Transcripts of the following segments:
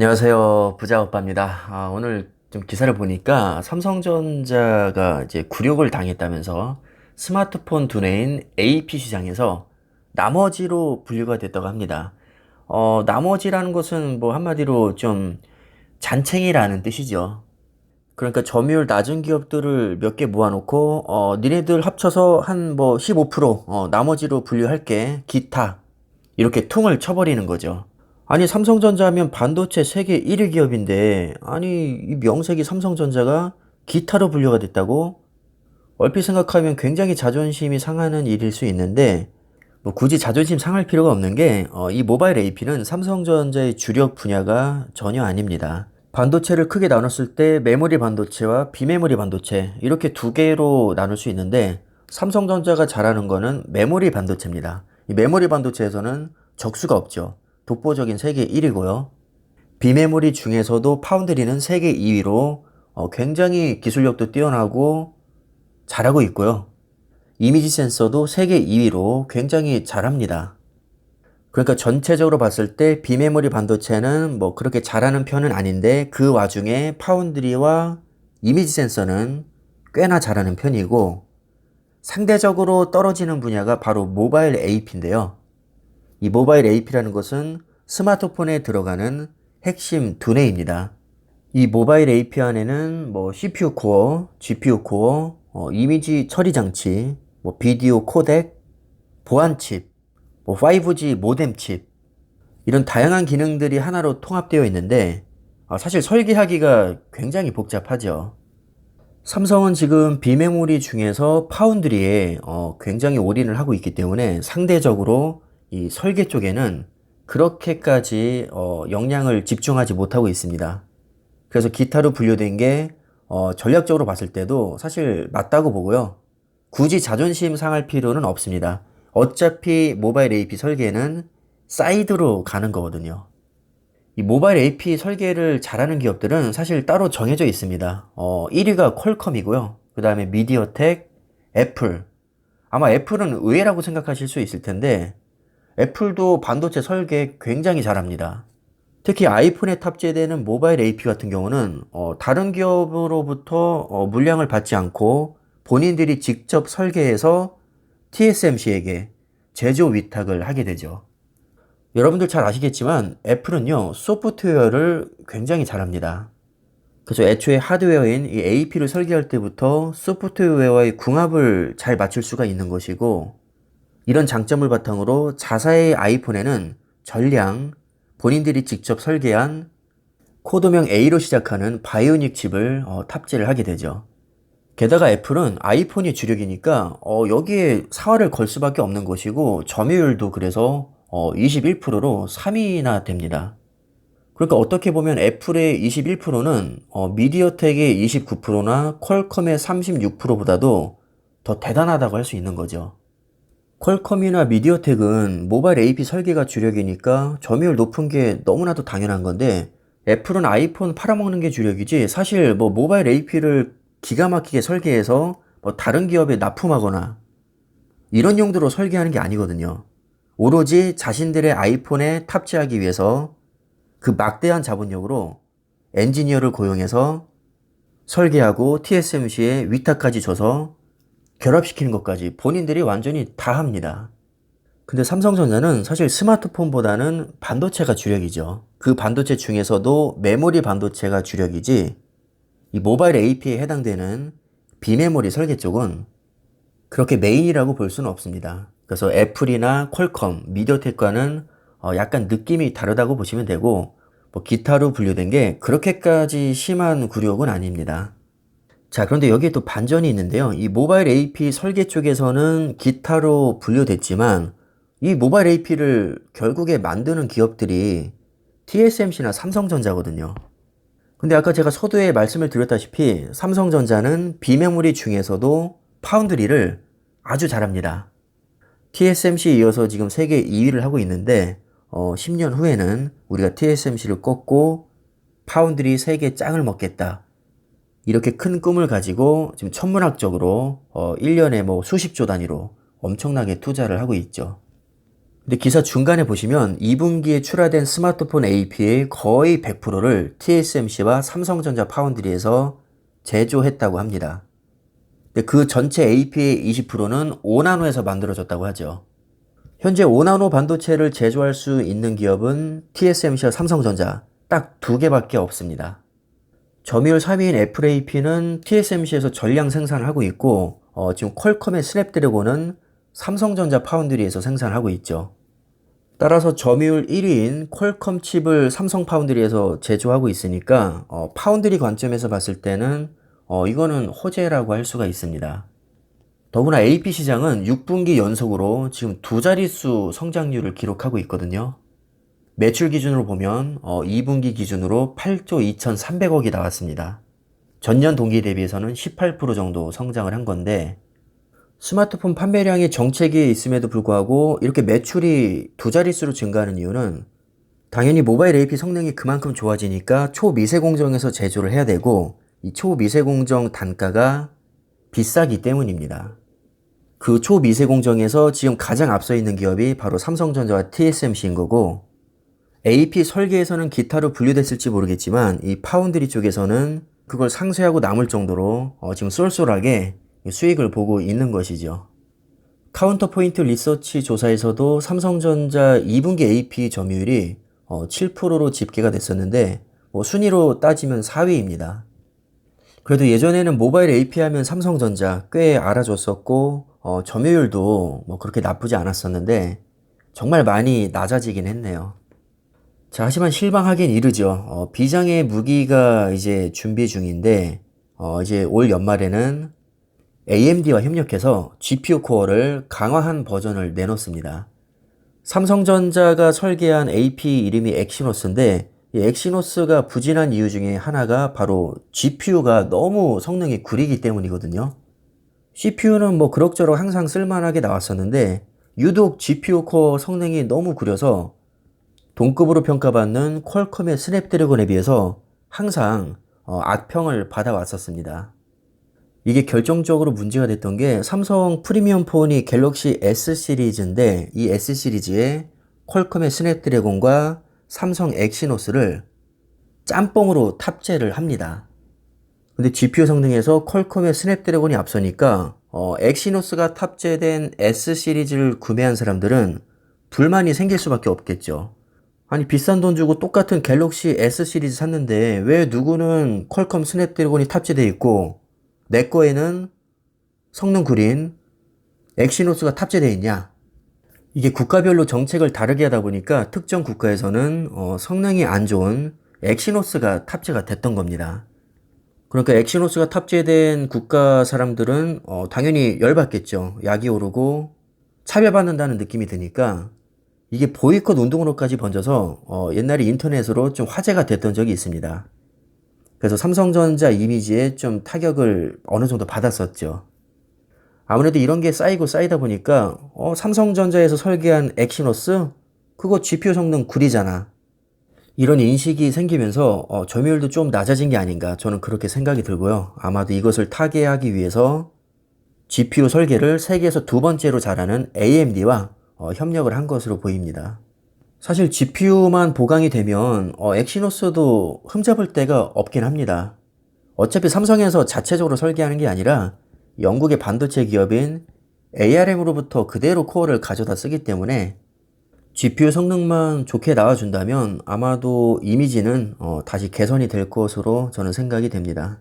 안녕하세요. 부자오빠입니다. 오늘 좀 기사를 보니까 삼성전자가 이제 굴욕을 당했다면서 스마트폰 두뇌인 AP 시장에서 나머지로 분류가 됐다고 합니다. 나머지라는 것은 뭐 한마디로 좀 잔챙이라는 뜻이죠. 그러니까 점유율 낮은 기업들을 몇 개 모아놓고, 니네들 합쳐서 한 뭐 15%, 나머지로 분류할게. 기타. 이렇게 통을 쳐버리는 거죠. 아니, 삼성전자 하면 반도체 세계 1위 기업인데, 아니, 이 명색이 삼성전자가 기타로 분류가 됐다고? 얼핏 생각하면 굉장히 자존심이 상하는 일일 수 있는데, 뭐 굳이 자존심 상할 필요가 없는 게, 이 모바일 AP는 삼성전자의 주력 분야가 전혀 아닙니다. 반도체를 크게 나눴을 때 메모리 반도체와 비메모리 반도체, 이렇게 두 개로 나눌 수 있는데, 삼성전자가 잘하는 거는 메모리 반도체입니다. 이 메모리 반도체에서는 적수가 없죠. 독보적인 세계 1위고요. 비메모리 중에서도 파운드리는 세계 2위로 굉장히 기술력도 뛰어나고 잘하고 있고요. 이미지 센서도 세계 2위로 굉장히 잘합니다. 그러니까 전체적으로 봤을 때 비메모리 반도체는 뭐 그렇게 잘하는 편은 아닌데 그 와중에 파운드리와 이미지 센서는 꽤나 잘하는 편이고 상대적으로 떨어지는 분야가 바로 모바일 AP인데요. 이 모바일 AP라는 것은 스마트폰에 들어가는 핵심 두뇌입니다. 이 모바일 AP 안에는 뭐 CPU 코어, GPU 코어, 이미지 처리 장치, 뭐 비디오 코덱, 보안 칩, 뭐 5G 모뎀 칩 이런 다양한 기능들이 하나로 통합되어 있는데 사실 설계하기가 굉장히 복잡하죠. 삼성은 지금 비메모리 중에서 파운드리에 굉장히 올인을 하고 있기 때문에 상대적으로 이 설계 쪽에는 그렇게까지 역량을 집중하지 못하고 있습니다. 그래서 기타로 분류된 게 전략적으로 봤을 때도 사실 맞다고 보고요. 굳이 자존심 상할 필요는 없습니다. 어차피 모바일 AP 설계는 사이드로 가는 거거든요. 이 모바일 AP 설계를 잘하는 기업들은 사실 따로 정해져 있습니다. 1위가 퀄컴이고요. 그 다음에 미디어텍, 애플. 아마 애플은 의외라고 생각하실 수 있을 텐데 애플도 반도체 설계 굉장히 잘합니다. 특히 아이폰에 탑재되는 모바일 AP 같은 경우는 다른 기업으로부터 물량을 받지 않고 본인들이 직접 설계해서 TSMC에게 제조 위탁을 하게 되죠. 여러분들 잘 아시겠지만 애플은요 소프트웨어를 굉장히 잘합니다. 그래서 애초에 하드웨어인 이 AP를 설계할 때부터 소프트웨어와의 궁합을 잘 맞출 수가 있는 것이고 이런 장점을 바탕으로 자사의 아이폰에는 전량 본인들이 직접 설계한 코드명 A로 시작하는 바이오닉 칩을 탑재를 하게 되죠. 게다가 애플은 아이폰이 주력이니까 여기에 사활을 걸 수밖에 없는 것이고 점유율도 그래서 21%로 3위나 됩니다. 그러니까 어떻게 보면 애플의 21%는 미디어텍의 29%나 퀄컴의 36%보다도 더 대단하다고 할 수 있는 거죠. 퀄컴이나 미디어텍은 모바일 AP 설계가 주력이니까 점유율 높은 게 너무나도 당연한 건데 애플은 아이폰 팔아먹는 게 주력이지 사실 뭐 모바일 AP를 기가 막히게 설계해서 뭐 다른 기업에 납품하거나 이런 용도로 설계하는 게 아니거든요. 오로지 자신들의 아이폰에 탑재하기 위해서 그 막대한 자본력으로 엔지니어를 고용해서 설계하고 TSMC에 위탁까지 줘서 결합시키는 것까지 본인들이 완전히 다 합니다. 근데 삼성전자는 사실 스마트폰보다는 반도체가 주력이죠. 그 반도체 중에서도 메모리 반도체가 주력이지 이 모바일 AP에 해당되는 비메모리 설계 쪽은 그렇게 메인이라고 볼 수는 없습니다. 그래서 애플이나 퀄컴, 미디어텍과는 약간 느낌이 다르다고 보시면 되고 뭐 기타로 분류된 게 그렇게까지 심한 굴욕은 아닙니다. 자, 그런데 여기에 또 반전이 있는데요. 이 모바일 AP 설계 쪽에서는 기타로 분류됐지만 이 모바일 AP를 결국에 만드는 기업들이 TSMC나 삼성전자거든요. 근데 아까 제가 서두에 말씀을 드렸다시피 삼성전자는 비메모리 중에서도 파운드리를 아주 잘합니다. TSMC에 이어서 지금 세계 2위를 하고 있는데 10년 후에는 우리가 TSMC를 꺾고 파운드리 세계 짱을 먹겠다. 이렇게 큰 꿈을 가지고 지금 천문학적으로 1년에 뭐 수십조 단위로 엄청나게 투자를 하고 있죠. 근데 기사 중간에 보시면 2분기에 출하된 스마트폰 AP의 거의 100%를 TSMC와 삼성전자 파운드리에서 제조했다고 합니다. 근데 그 전체 AP의 20%는 5나노에서 만들어졌다고 하죠. 현재 5나노 반도체를 제조할 수 있는 기업은 TSMC와 삼성전자 딱 두 개밖에 없습니다. 점유율 3위인 애플 AP는 TSMC에서 전량 생산을 하고 있고 지금 퀄컴의 스냅드래곤은 삼성전자 파운드리에서 생산하고 있죠. 따라서 점유율 1위인 퀄컴 칩을 삼성 파운드리에서 제조하고 있으니까 파운드리 관점에서 봤을 때는 이거는 호재라고 할 수가 있습니다. 더구나 AP 시장은 6분기 연속으로 지금 두 자릿수 성장률을 기록하고 있거든요. 매출 기준으로 보면 2분기 기준으로 8조 2,300억이 나왔습니다. 전년 동기 대비해서는 18% 정도 성장을 한 건데 스마트폰 판매량이 정체기에 있음에도 불구하고 이렇게 매출이 두 자릿수로 증가하는 이유는 당연히 모바일 AP 성능이 그만큼 좋아지니까 초미세공정에서 제조를 해야 되고 이 초미세공정 단가가 비싸기 때문입니다. 그 초미세공정에서 지금 가장 앞서 있는 기업이 바로 삼성전자와 TSMC인 거고 AP 설계에서는 기타로 분류됐을지 모르겠지만 이 파운드리 쪽에서는 그걸 상쇄하고 남을 정도로 지금 쏠쏠하게 수익을 보고 있는 것이죠. 카운터포인트 리서치 조사에서도 삼성전자 2분기 AP 점유율이 7%로 집계가 됐었는데 순위로 따지면 4위입니다. 그래도 예전에는 모바일 AP 하면 삼성전자 꽤 알아줬었고 점유율도 그렇게 나쁘지 않았었는데 정말 많이 낮아지긴 했네요. 자, 하지만 실망하긴 이르죠. 비장의 무기가 이제 준비 중인데 이제 올 연말에는 AMD와 협력해서 GPU 코어를 강화한 버전을 내놓습니다. 삼성전자가 설계한 AP 이름이 엑시노스인데 이 엑시노스가 부진한 이유 중에 하나가 바로 GPU가 너무 성능이 구리기 때문이거든요. CPU는 그럭저럭 항상 쓸만하게 나왔었는데 유독 GPU 코어 성능이 너무 구려서 동급으로 평가받는 퀄컴의 스냅드래곤에 비해서 항상 악평을 받아왔었습니다. 이게 결정적으로 문제가 됐던 게 삼성 프리미엄 폰이 갤럭시 S 시리즈인데 이 S 시리즈에 퀄컴의 스냅드래곤과 삼성 엑시노스를 짬뽕으로 탑재를 합니다. 근데 GPU 성능에서 퀄컴의 스냅드래곤이 앞서니까 엑시노스가 탑재된 S 시리즈를 구매한 사람들은 불만이 생길 수밖에 없겠죠. 아니 비싼 돈 주고 똑같은 갤럭시 S 시리즈 샀는데 왜 누구는 퀄컴 스냅드래곤이 탑재되어 있고 내 거에는 성능 구린 엑시노스가 탑재되어 있냐. 이게 국가별로 정책을 다르게 하다 보니까 특정 국가에서는 성능이 안 좋은 엑시노스가 탑재가 됐던 겁니다. 그러니까 엑시노스가 탑재된 국가 사람들은 당연히 열받겠죠. 약이 오르고 차별받는다는 느낌이 드니까 이게 보이콧 운동으로까지 번져서 옛날에 인터넷으로 좀 화제가 됐던 적이 있습니다. 그래서 삼성전자 이미지에 좀 타격을 어느 정도 받았었죠. 아무래도 이런 게 쌓이고 쌓이다 보니까 삼성전자에서 설계한 엑시노스? 그거 GPU 성능 구리잖아. 이런 인식이 생기면서 점유율도 좀 낮아진 게 아닌가 저는 그렇게 생각이 들고요. 아마도 이것을 타개하기 위해서 GPU 설계를 세계에서 두 번째로 잘하는 AMD와 협력을 한 것으로 보입니다. 사실 GPU만 보강이 되면 엑시노스도 흠잡을 데가 없긴 합니다. 어차피 삼성에서 자체적으로 설계하는 게 아니라 영국의 반도체 기업인 ARM으로부터 그대로 코어를 가져다 쓰기 때문에 GPU 성능만 좋게 나와준다면 아마도 이미지는 다시 개선이 될 것으로 저는 생각이 됩니다.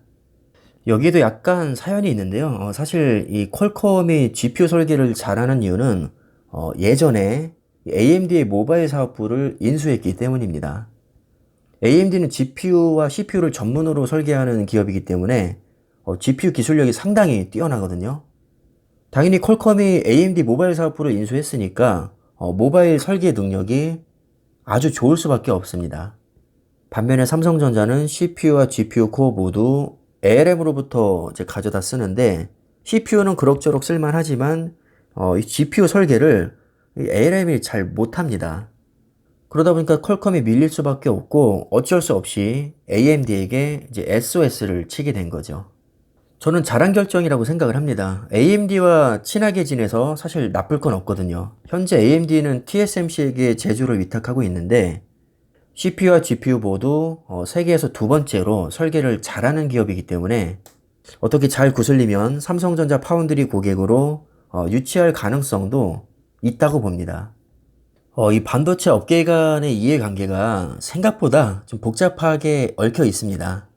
여기에도 약간 사연이 있는데요. 사실 이 퀄컴이 GPU 설계를 잘하는 이유는 예전에 AMD의 모바일 사업부를 인수했기 때문입니다. AMD는 GPU와 CPU를 전문으로 설계하는 기업이기 때문에 GPU 기술력이 상당히 뛰어나거든요. 당연히 퀄컴이 AMD 모바일 사업부를 인수했으니까 모바일 설계 능력이 아주 좋을 수밖에 없습니다. 반면에 삼성전자는 CPU와 GPU 코어 모두 ARM으로부터 이제 가져다 쓰는데 CPU는 그럭저럭 쓸만하지만 이 GPU 설계를 ARM이 잘 못합니다. 그러다 보니까 퀄컴이 밀릴 수밖에 없고 어쩔 수 없이 AMD에게 이제 SOS를 치게 된 거죠. 저는 잘한 결정이라고 생각을 합니다. AMD와 친하게 지내서 사실 나쁠 건 없거든요. 현재 AMD는 TSMC에게 제조를 위탁하고 있는데 CPU와 GPU 모두 세계에서 두 번째로 설계를 잘하는 기업이기 때문에 어떻게 잘 구슬리면 삼성전자 파운드리 고객으로 유치할 가능성도 있다고 봅니다. 이 반도체 업계 간의 이해관계가 생각보다 좀 복잡하게 얽혀 있습니다.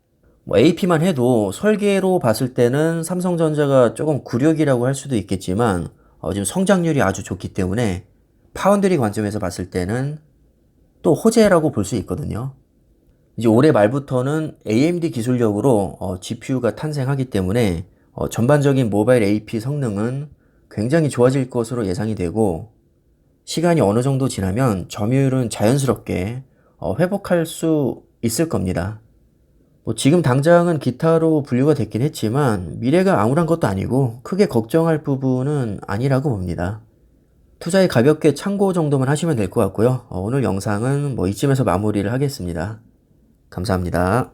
뭐 AP만 해도 설계로 봤을 때는 삼성전자가 조금 굴욕이라고 할 수도 있겠지만 지금 성장률이 아주 좋기 때문에 파운드리 관점에서 봤을 때는 또 호재라고 볼 수 있거든요. 이제 올해 말부터는 AMD 기술력으로 GPU가 탄생하기 때문에 전반적인 모바일 AP 성능은 굉장히 좋아질 것으로 예상이 되고 시간이 어느 정도 지나면 점유율은 자연스럽게 회복할 수 있을 겁니다. 뭐 지금 당장은 기타로 분류가 됐긴 했지만 미래가 암울한 것도 아니고 크게 걱정할 부분은 아니라고 봅니다. 투자에 가볍게 참고 정도만 하시면 될 것 같고요. 오늘 영상은 뭐 이쯤에서 마무리를 하겠습니다. 감사합니다.